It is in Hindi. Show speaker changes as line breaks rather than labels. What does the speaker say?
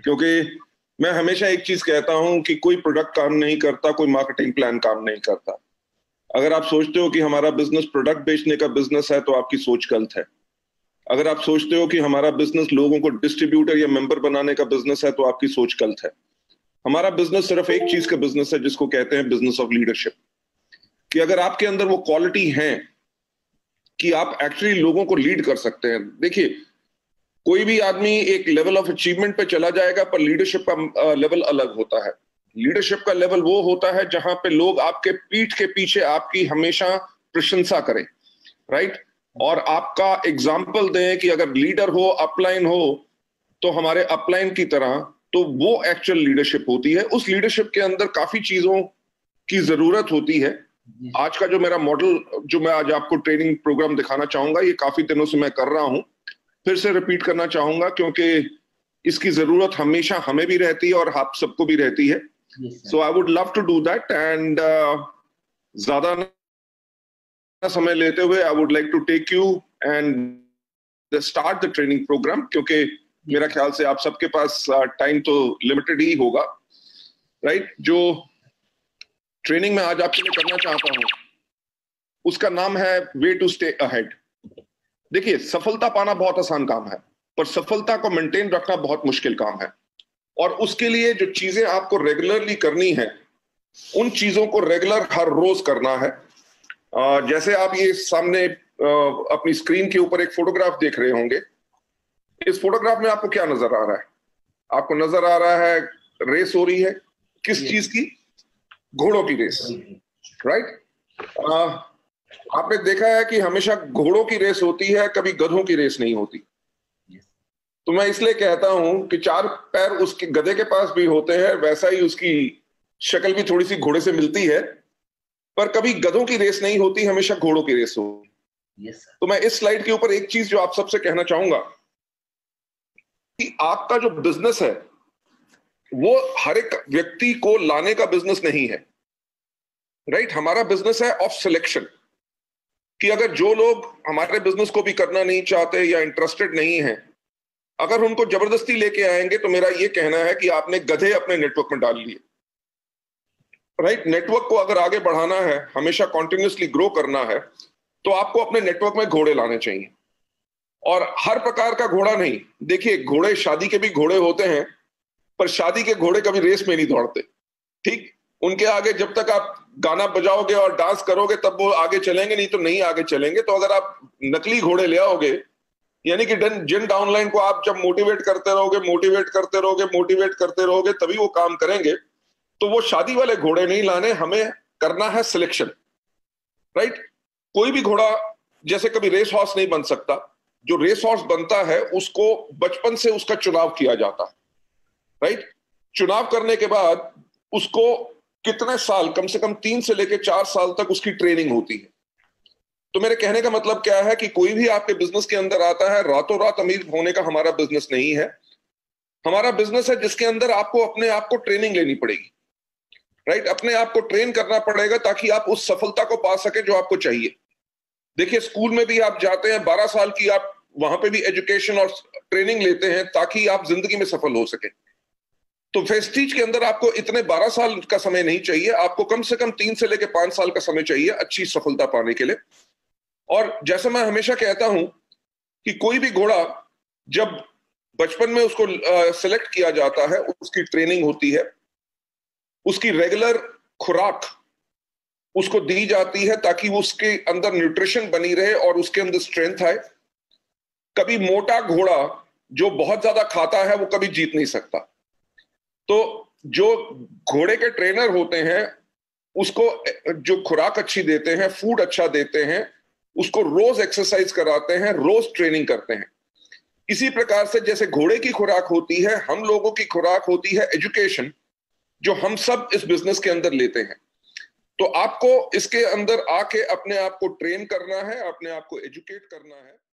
क्योंकि मैं हमेशा एक चीज कहता हूं कि कोई प्रोडक्ट काम नहीं करता, कोई मार्केटिंग प्लान काम नहीं करता। अगर आप सोचते हो कि हमारा बिजनेस प्रोडक्ट बेचने का बिजनेस है तो आपकी सोच गलत है। अगर आप सोचते हो कि हमारा बिजनेस लोगों को डिस्ट्रीब्यूटर या मेंबर बनाने का बिजनेस है तो आपकी सोच गलत है। हमारा बिजनेस सिर्फ एक चीज का बिजनेस है जिसको कहते हैं बिजनेस ऑफ लीडरशिप। कि अगर आपके अंदर वो क्वालिटी है कि आप एक्चुअली लोगों को लीड कर सकते हैं। देखिए, कोई भी आदमी एक लेवल ऑफ अचीवमेंट पे चला जाएगा, पर लीडरशिप का लेवल अलग होता है। लीडरशिप का लेवल वो होता है जहां पे लोग आपके पीठ के पीछे आपकी हमेशा प्रशंसा करें, राइट, और आपका एग्जाम्पल दें कि अगर लीडर हो, अपलाइन हो, तो हमारे अपलाइन की तरह, तो वो एक्चुअल लीडरशिप होती है। उस लीडरशिप के अंदर काफी चीजों की जरूरत होती है। आज का जो मेरा मॉडल, जो मैं आज आपको ट्रेनिंग प्रोग्राम दिखाना चाहूंगा, ये काफी दिनों से मैं कर रहा हूं, फिर से रिपीट करना चाहूंगा क्योंकि इसकी जरूरत हमेशा हमें भी रहती है और आप सबको भी रहती है। So I would love to do that and ज्यादा समय लेते हुए I would like to take you and start the training programme, क्योंकि मेरा ख्याल से आप सबके पास टाइम तो लिमिटेड ही होगा, राइट। जो ट्रेनिंग में आज आपके लिए करना चाहता हूं उसका नाम है वे टू स्टे अहेड। देखिए, सफलता पाना बहुत आसान काम है, पर सफलता को मेंटेन रखना बहुत मुश्किल काम है। और उसके लिए जो चीजें आपको रेगुलरली करनी है, उन चीजों को रेगुलर हर रोज करना है। जैसे आप ये सामने अपनी स्क्रीन के ऊपर एक फोटोग्राफ देख रहे होंगे। इस फोटोग्राफ में आपको क्या नजर आ रहा है? आपको नजर आ रहा है रेस हो रही है। किस चीज की? घोड़ों की रेस, राइट। आपने देखा है कि हमेशा घोड़ों की रेस होती है, कभी गधों की रेस नहीं होती। तो मैं इसलिए कहता हूं कि चार पैर उसके गधे के पास भी होते हैं, वैसा ही उसकी शक्ल भी थोड़ी सी घोड़े से मिलती है, पर कभी गधों की रेस नहीं होती, हमेशा घोड़ों की रेस होती। तो मैं इस स्लाइड के ऊपर एक चीज जो आप सबसे कहना चाहूंगा कि आपका जो बिजनेस है वो हर एक व्यक्ति को लाने का बिजनेस नहीं है, राइट। हमारा बिजनेस है ऑफ सिलेक्शन, कि अगर जो लोग हमारे बिजनेस को भी करना नहीं चाहते या इंटरेस्टेड नहीं है, अगर उनको जबरदस्ती लेके आएंगे तो मेरा ये कहना है कि आपने गधे अपने नेटवर्क में डाल लिए, राइट। नेटवर्क को अगर आगे बढ़ाना है, हमेशा कॉन्टिन्यूसली ग्रो करना है, तो आपको अपने नेटवर्क में घोड़े लाने चाहिए। और हर प्रकार का घोड़ा नहीं। देखिए, घोड़े, शादी के भी घोड़े होते हैं, पर शादी के घोड़े कभी रेस में नहीं दौड़ते, ठीक। उनके आगे जब तक आप गाना बजाओगे और डांस करोगे तब वो आगे चलेंगे, नहीं तो नहीं आगे चलेंगे। तो अगर आप नकली घोड़े ले आओगे, यानी कि जिन डाउनलाइन को आप जब मोटिवेट करते रहोगे, मोटिवेट करते रहोगे, मोटिवेट करते रहोगे, तभी वो काम करेंगे। तो वो शादी वाले घोड़े नहीं लाने, हमें करना है सिलेक्शन, राइट। कोई भी घोड़ा जैसे कभी रेस हॉर्स नहीं बन सकता। जो रेस हॉर्स बनता है उसको बचपन से उसका चुनाव किया जाता है, राइट। चुनाव करने के बाद उसको कितने साल, कम से कम 3 से लेकर 4 साल तक उसकी ट्रेनिंग होती है। तो मेरे कहने का मतलब क्या है कि कोई भी आपके बिजनेस के अंदर आता है, रातों रात अमीर होने का हमारा बिजनेस नहीं है। हमारा बिजनेस है जिसके अंदर आपको अपने आप को ट्रेनिंग लेनी पड़ेगी, राइट। अपने आप को ट्रेन करना पड़ेगा ताकि आप उस सफलता को पा सके जो आपको चाहिए। देखिए, स्कूल में भी आप जाते हैं, 12 साल की आप वहां पे भी एजुकेशन और ट्रेनिंग लेते हैं ताकि आप जिंदगी में सफल हो सके। तो वेस्टीज के अंदर आपको इतने 12 साल का समय नहीं चाहिए, आपको कम से कम 3 से लेकर 5 साल का समय चाहिए अच्छी सफलता पाने के लिए। और जैसा मैं हमेशा कहता हूं कि कोई भी घोड़ा जब बचपन में उसको सिलेक्ट किया जाता है, उसकी ट्रेनिंग होती है, उसकी रेगुलर खुराक उसको दी जाती है ताकि वो उसके अंदर न्यूट्रिशन बनी रहे और उसके अंदर स्ट्रेंथ आए। कभी मोटा घोड़ा जो बहुत ज्यादा खाता है वो कभी जीत नहीं सकता। तो जो घोड़े के ट्रेनर होते हैं उसको जो खुराक अच्छी देते हैं, फूड अच्छा देते हैं, उसको रोज एक्सरसाइज कराते हैं, रोज ट्रेनिंग करते हैं। इसी प्रकार से जैसे घोड़े की खुराक होती है, हम लोगों की खुराक होती है एजुकेशन, जो हम सब इस बिजनेस के अंदर लेते हैं। तो आपको इसके अंदर आके अपने आप को ट्रेन करना है, अपने आप को एजुकेट करना है।